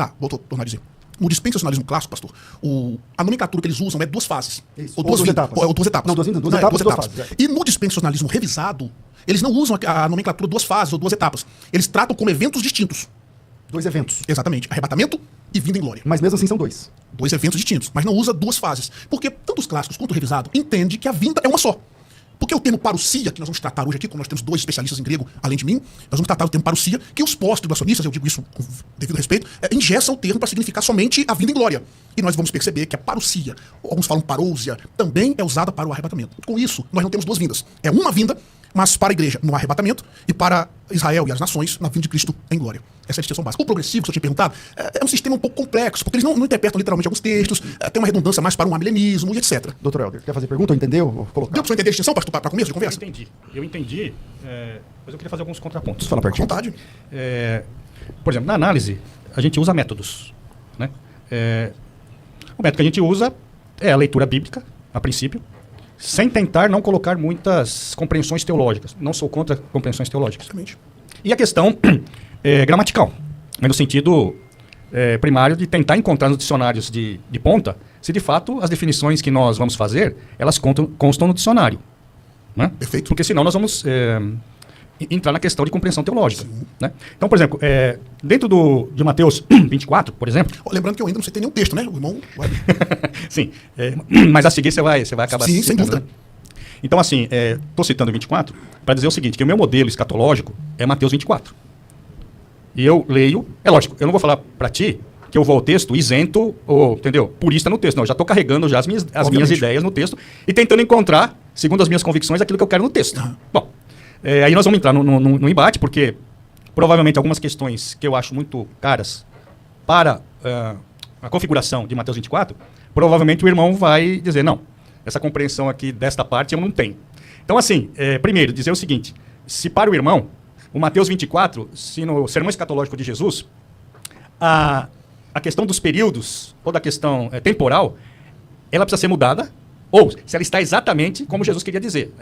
Tá, vou tornar a dizer. No dispensacionalismo clássico, pastor, a nomenclatura que eles usam é duas fases. Isso. Ou duas etapas. Ou duas etapas. Não, duas etapas. Duas fases. E no dispensacionalismo revisado, eles não usam a nomenclatura duas fases ou duas etapas. Eles tratam como eventos distintos. Dois eventos. Exatamente. Arrebatamento e vinda em glória. Mas mesmo assim são dois. Dois eventos distintos, mas não usa duas fases. Porque tanto os clássicos quanto o revisado entendem que a vinda é uma só. Porque o termo parousia, que nós vamos tratar hoje aqui, como nós temos dois especialistas em grego, além de mim, nós vamos tratar o termo parousia, que os pós-tribulacionistas, eu digo isso com devido respeito, engessam o termo para significar somente a vinda em glória. E nós vamos perceber que a parousia, alguns falam parousia, também é usada para o arrebatamento. Com isso, nós não temos duas vindas. É uma vinda, mas para a igreja no arrebatamento e para Israel e as nações na vinda de Cristo em glória. Essa é a distinção básica. O progressivo, que eu tinha perguntado, é um sistema um pouco complexo, porque eles não interpretam literalmente alguns textos, tem uma redundância mais para um amilenismo e etc. Doutor Helder, quer fazer pergunta? Entendeu? Vou colocar. Deu para você entender a distinção para começo de conversa? Eu entendi, mas eu queria fazer alguns contrapontos. Fala pertinho. À vontade. Por exemplo, na análise, a gente usa métodos. Né? O método que a gente usa é a leitura bíblica, a princípio, sem tentar não colocar muitas compreensões teológicas. Não sou contra compreensões teológicas. Exatamente. E a questão gramatical, no sentido primário de tentar encontrar nos dicionários de ponta se de fato as definições que nós vamos fazer, elas constam no dicionário. Né? Perfeito. Porque senão nós vamos entrar na questão de compreensão teológica. Né? Então, por exemplo, dentro de Mateus 24, por exemplo... Lembrando que eu ainda não citei nenhum texto, né? O irmão vai... Sim, mas a seguir você vai acabar... Sim, sem dúvida. Né? Então, assim, estou citando 24 para dizer o seguinte, que o meu modelo escatológico é Mateus 24. E eu leio... É lógico, eu não vou falar para ti que eu vou ao texto isento, ou, entendeu? Purista no texto. Não, eu já estou carregando já as minhas ideias no texto e tentando encontrar, segundo as minhas convicções, aquilo que eu quero no texto. Uhum. Bom, aí nós vamos entrar no embate, porque provavelmente algumas questões que eu acho muito caras para a configuração de Mateus 24, provavelmente o irmão vai dizer, não, essa compreensão aqui desta parte eu não tenho. Então, assim, primeiro, dizer o seguinte, se para o irmão, o Mateus 24, se no sermão escatológico de Jesus, a questão dos períodos, ou da questão temporal, ela precisa ser mudada, ou se ela está exatamente como Jesus queria dizer,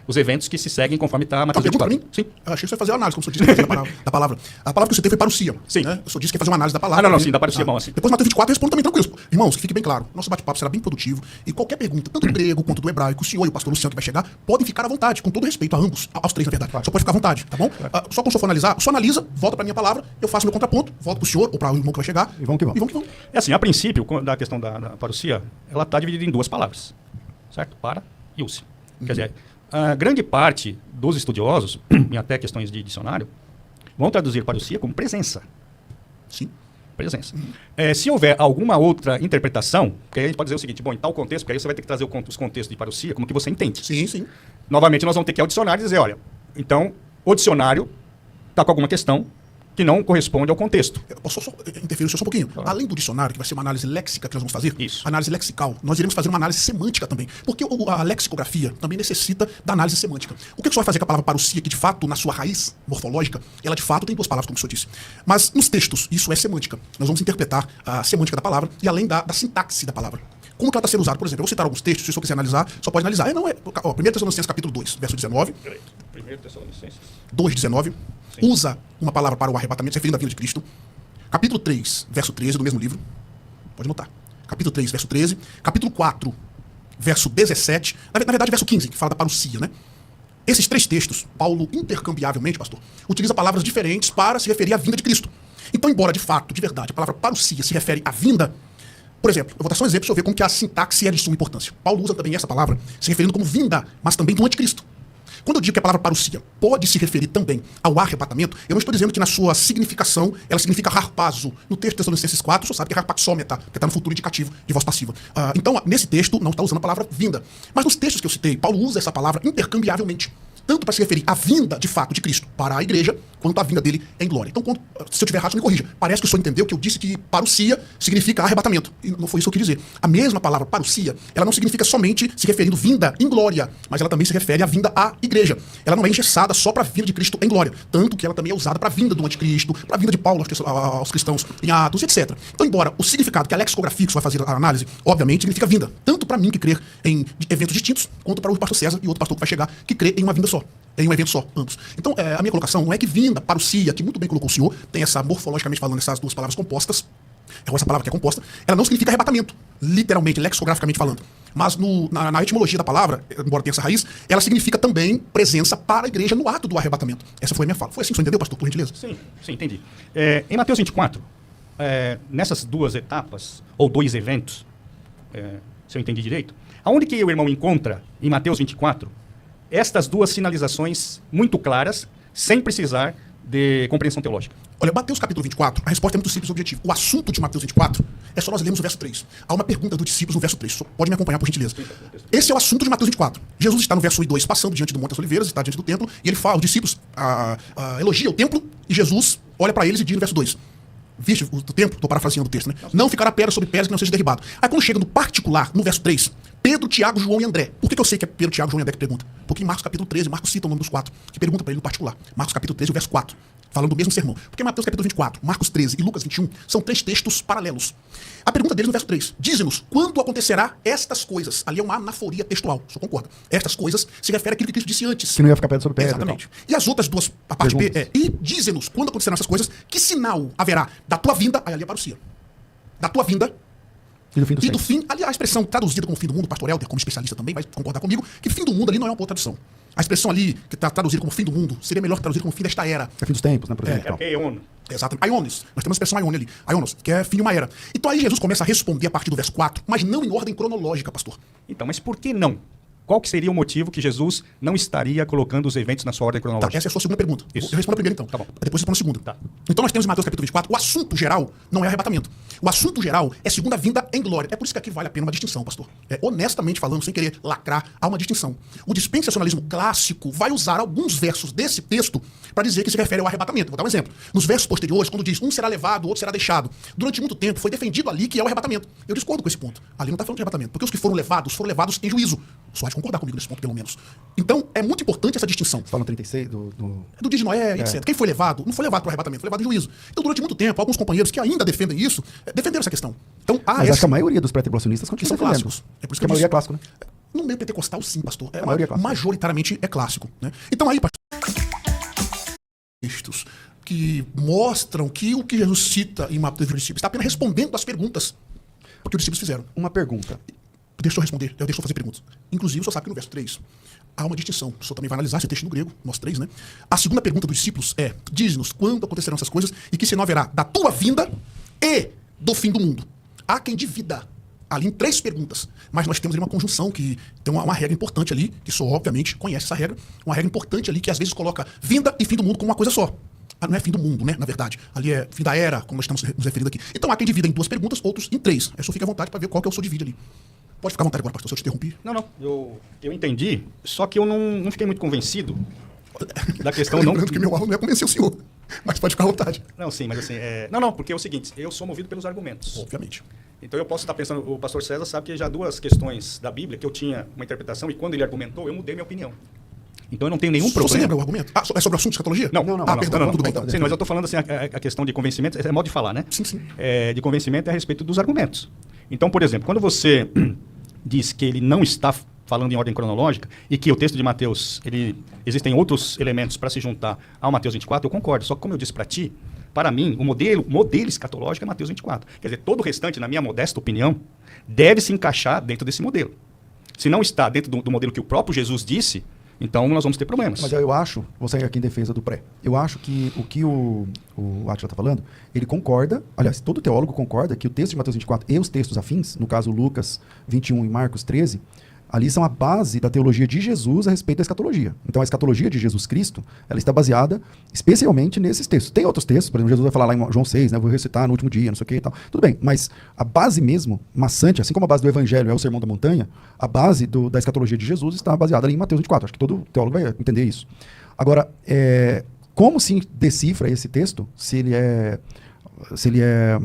os eventos que se seguem conforme está Mateus 24. Mim? Sim. Eu achei que você ia fazer a análise, como o senhor disse, da palavra. A palavra que você teve foi parousia. Sim. Né? O senhor disse que ia fazer uma análise da palavra. Sim, da parousia, bom, assim. Depois, Mateus 24, eu respondo também tranquilo. Irmãos, que fique bem claro, nosso bate-papo será bem produtivo e qualquer pergunta, tanto do grego quanto do hebraico, o senhor e o pastor Luciano que vai chegar, podem ficar à vontade, com todo respeito a ambos, aos três, na verdade. Claro. Só pode ficar à vontade, tá bom? Claro. Só quando o senhor for analisar, o senhor analisa, volta para a minha palavra, eu faço meu contraponto, volto para o senhor ou para o irmão que vai chegar. E vamos que vamos. Assim, a princípio, da questão da parousia, ela está dividida em duas palavras. Certo? Para e use. Quer dizer, a grande parte dos estudiosos, e até questões de dicionário, vão traduzir parousia como presença. Sim. Presença. Se houver alguma outra interpretação, porque aí a gente pode dizer o seguinte, bom, em tal contexto, porque aí você vai ter que trazer os contextos de parousia como que você entende. Sim, sim. Novamente, nós vamos ter que ir ao dicionário e dizer, olha, então, o dicionário está com alguma questão que não corresponde ao contexto. Eu posso só interferir só um pouquinho? Claro. Além do dicionário, que vai ser uma análise léxica que nós vamos fazer, isso. Análise lexical, nós iremos fazer uma análise semântica também, porque a lexicografia também necessita da análise semântica. O que o senhor vai fazer com a palavra parousia, que de fato, na sua raiz morfológica, ela de fato tem duas palavras, como o senhor disse. Mas nos textos, isso é semântica. Nós vamos interpretar a semântica da palavra e além da sintaxe da palavra. Como que ela está sendo usada? Por exemplo, eu vou citar alguns textos, se o senhor quiser analisar, só pode analisar. 1 Tessalonicenses capítulo 2, verso 19. 1 Tessalonicenses 2:19. Usa uma palavra para o arrebatamento, se referindo à vinda de Cristo. Capítulo 3, verso 13 do mesmo livro. Pode notar. Capítulo 3, verso 13. Capítulo 4, verso 17. Na verdade, verso 15, que fala da parousia, né? Esses três textos, Paulo, intercambiavelmente, pastor, utiliza palavras diferentes para se referir à vinda de Cristo. Então, embora de fato, de verdade, a palavra parousia se refere à vinda, por exemplo, eu vou dar só um exemplo para você ver como que a sintaxe é de suma importância. Paulo usa também essa palavra se referindo como vinda, mas também do anticristo. Quando eu digo que a palavra parousia pode se referir também ao arrebatamento, eu não estou dizendo que na sua significação ela significa harpazo. No texto de Tessalonicenses 4, você sabe que é harpaxômeta, que está no futuro indicativo de voz passiva. Então, nesse texto, não está usando a palavra vinda. Mas nos textos que eu citei, Paulo usa essa palavra intercambiavelmente. Tanto para se referir à vinda, de fato, de Cristo para a igreja, quanto à vinda dele em glória. Então, se eu tiver errado, me corrija. Parece que o senhor entendeu que eu disse que parousia significa arrebatamento. E não foi isso que eu quis dizer. A mesma palavra parousia, ela não significa somente se referindo vinda em glória, mas ela também se refere à vinda à igreja. Ela não é engessada só para a vinda de Cristo em glória. Tanto que ela também é usada para a vinda do anticristo, para a vinda de Paulo aos cristãos em Atos, etc. Então, embora o significado que a lexicografia que vai fazer a análise, obviamente, significa vinda. Tanto para mim que crer em eventos distintos, quanto para o pastor César e outro pastor que vai chegar, que crê em uma vinda só. só. Em um evento só, ambos. Então, a minha colocação não é que vinda, parousia, que muito bem colocou o senhor, tem essa, morfologicamente falando, essas duas palavras compostas, essa palavra que é composta, ela não significa arrebatamento, literalmente, lexicograficamente falando. Mas na etimologia da palavra, embora tenha essa raiz, ela significa também presença para a igreja no ato do arrebatamento. Essa foi a minha fala. Foi assim que você entendeu, pastor, por gentileza? Sim, entendi. Em Mateus 24, nessas duas etapas, ou dois eventos, se eu entendi direito, aonde que o irmão encontra, em Mateus 24, estas duas sinalizações muito claras, sem precisar de compreensão teológica? Olha, Mateus capítulo 24, a resposta é muito simples e objetiva. O assunto de Mateus 24 é só nós lermos o verso 3. Há uma pergunta dos discípulos no verso 3. Só pode me acompanhar, por gentileza. Esse é o assunto de Mateus 24. Jesus está no verso 1 e 2, passando diante do Monte das Oliveiras, está diante do templo, e ele fala, os discípulos elogiam o templo, e Jesus olha para eles e diz no verso 2, viste o templo? Estou parafraseando o texto, né? Não ficará pedra sobre pedra que não seja derribado. Aí quando chega no particular, no verso 3, Pedro, Tiago, João e André. Por que eu sei que é Pedro, Tiago, João e André que pergunta? Porque em Marcos capítulo 13, Marcos cita o nome dos quatro, que pergunta para ele no particular. Marcos capítulo 13, o verso 4. Falando do mesmo sermão. Porque Mateus capítulo 24, Marcos 13 e Lucas 21 são três textos paralelos. A pergunta deles no verso 3. Dize-nos, quando acontecerá estas coisas? Ali é uma anaforia textual, só concorda. Estas coisas se refere àquilo que Cristo disse antes. Que não ia ficar pedra sobre pedra. Exatamente. E as outras duas, a parte B é, e dize-nos, quando acontecerão essas coisas, que sinal haverá da tua vinda, aí ali é parousia. Da tua vinda E do fim do e do fim, ali a expressão traduzida como fim do mundo, o pastor Helder, como especialista também, vai concordar comigo, que fim do mundo ali não é uma boa tradução. A expressão ali, que está traduzida como fim do mundo, seria melhor traduzir como fim desta era. É fim dos tempos, né, por exemplo. É Eon. Exatamente. Aiones. Nós temos a expressão Aione ali. Aionos, que é fim de uma era. Então aí Jesus começa a responder a partir do verso 4, mas não em ordem cronológica, pastor. Então, mas por que não? Qual que seria o motivo que Jesus não estaria colocando os eventos na sua ordem Tá, cronológica? essa é a sua segunda pergunta. Isso. Eu respondo a primeira então. Tá bom. Depois você responde a segunda. Tá. Então nós temos em Mateus capítulo 24, o assunto geral não é arrebatamento. O assunto geral é segunda vinda em glória. É por isso que aqui vale a pena uma distinção, pastor. Honestamente falando, sem querer lacrar, há uma distinção. O dispensacionalismo clássico vai usar alguns versos desse texto para dizer que se refere ao arrebatamento. Vou dar um exemplo. Nos versos posteriores, quando diz um será levado, o outro será deixado, durante muito tempo foi defendido ali que é o arrebatamento. Eu discordo com esse ponto. Ali não está falando de arrebatamento, porque os que foram levados em juízo. Só pode concordar comigo nesse ponto, pelo menos. Então, é muito importante essa distinção. Você fala no 36 do... Do dia de Noé, etc. Quem foi levado, não foi levado para o arrebatamento, foi levado em juízo. Então, durante muito tempo, alguns companheiros que ainda defendem isso, defenderam essa questão. Então, Mas acho que a maioria dos pré-tribulacionistas que continua são defendendo. clássicos. É por isso Porque a maioria é clássico, né? No meio pentecostal, sim, pastor. A maioria é clássico. Majoritariamente é clássico. Né? Então, aí, pastor, textos que mostram que o que Jesus cita em Mateus 25 está apenas respondendo às perguntas que os discípulos fizeram. Uma pergunta. Deixa eu responder, eu deixo eu fazer perguntas. Inclusive, o senhor sabe que no verso 3 há uma distinção. O senhor também vai analisar esse texto no grego, nós três, né? A segunda pergunta dos discípulos é: diz-nos quando acontecerão essas coisas e que sinal haverá da tua vinda e do fim do mundo. Há quem divida ali em três perguntas, mas nós temos ali uma conjunção que tem uma regra importante ali, que o senhor obviamente conhece essa regra, uma regra importante ali que às vezes coloca vinda e fim do mundo como uma coisa só. Não é fim do mundo, né? Na verdade. Ali é fim da era, como nós estamos nos referindo aqui. Então há quem divida em duas perguntas, outros em três. Aí o senhor fica à vontade para ver qual que é o seu divide ali. Pode ficar à vontade agora, pastor, se eu te interrompi. Não. Eu entendi, só que eu não fiquei muito convencido da questão. Não, Lembrando que meu aluno não ia convencer o senhor. Mas pode ficar à vontade. Não, sim, mas assim... Não, porque é o seguinte, eu sou movido pelos argumentos. Obviamente. Então eu posso estar pensando, o pastor César sabe que já duas questões da Bíblia que eu tinha uma interpretação e quando ele argumentou, eu mudei minha opinião. Então eu não tenho nenhum problema. Você lembra o argumento? É sobre o assunto de escatologia? Não. Perdão, tudo bem. Sim, mas eu estou falando assim, a questão de convencimento, é modo de falar, né? Sim. De convencimento é a respeito dos argumentos. Então, por exemplo, quando você diz que ele não está falando em ordem cronológica e que o texto de Mateus, existem outros elementos para se juntar ao Mateus 24, eu concordo. Só que como eu disse para ti, para mim, o modelo escatológico é Mateus 24. Quer dizer, todo o restante, na minha modesta opinião, deve se encaixar dentro desse modelo. Se não está dentro do modelo que o próprio Jesus disse, então nós vamos ter problemas. Mas eu acho, vou sair aqui em defesa do pré, eu acho que o que o Átila está falando, ele concorda, aliás, todo teólogo concorda que o texto de Mateus 24 e os textos afins, no caso Lucas 21 e Marcos 13, ali são a base da teologia de Jesus a respeito da escatologia. Então a escatologia de Jesus Cristo, ela está baseada especialmente nesses textos. Tem outros textos, por exemplo, Jesus vai falar lá em João 6, né, vou recitar no último dia, não sei o que e tal. Tudo bem, mas a base mesmo, maçante, assim como a base do Evangelho é o Sermão da Montanha, a base da escatologia de Jesus está baseada ali em Mateus 24. Acho que todo teólogo vai entender isso. Agora, como se decifra esse texto, se ele é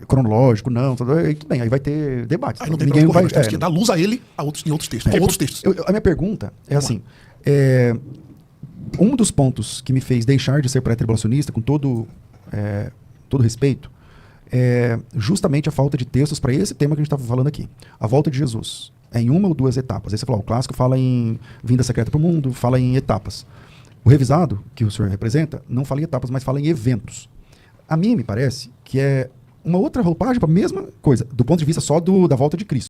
cronológico, não, tudo bem, aí vai ter debate. Aí não tem Ninguém vai temos que dar luz a ele em outros textos. Ou outros textos. A minha pergunta é assim, um dos pontos que me fez deixar de ser pré-tribulacionista, com todo respeito, é justamente a falta de textos para esse tema que a gente estava falando aqui. A volta de Jesus. É em uma ou duas etapas. Aí você falou, o clássico fala em vinda secreta para o mundo, fala em etapas. O revisado, que o senhor representa, não fala em etapas, mas fala em eventos. A mim me parece que é uma outra roupagem para a mesma coisa, do ponto de vista só da volta de Cristo.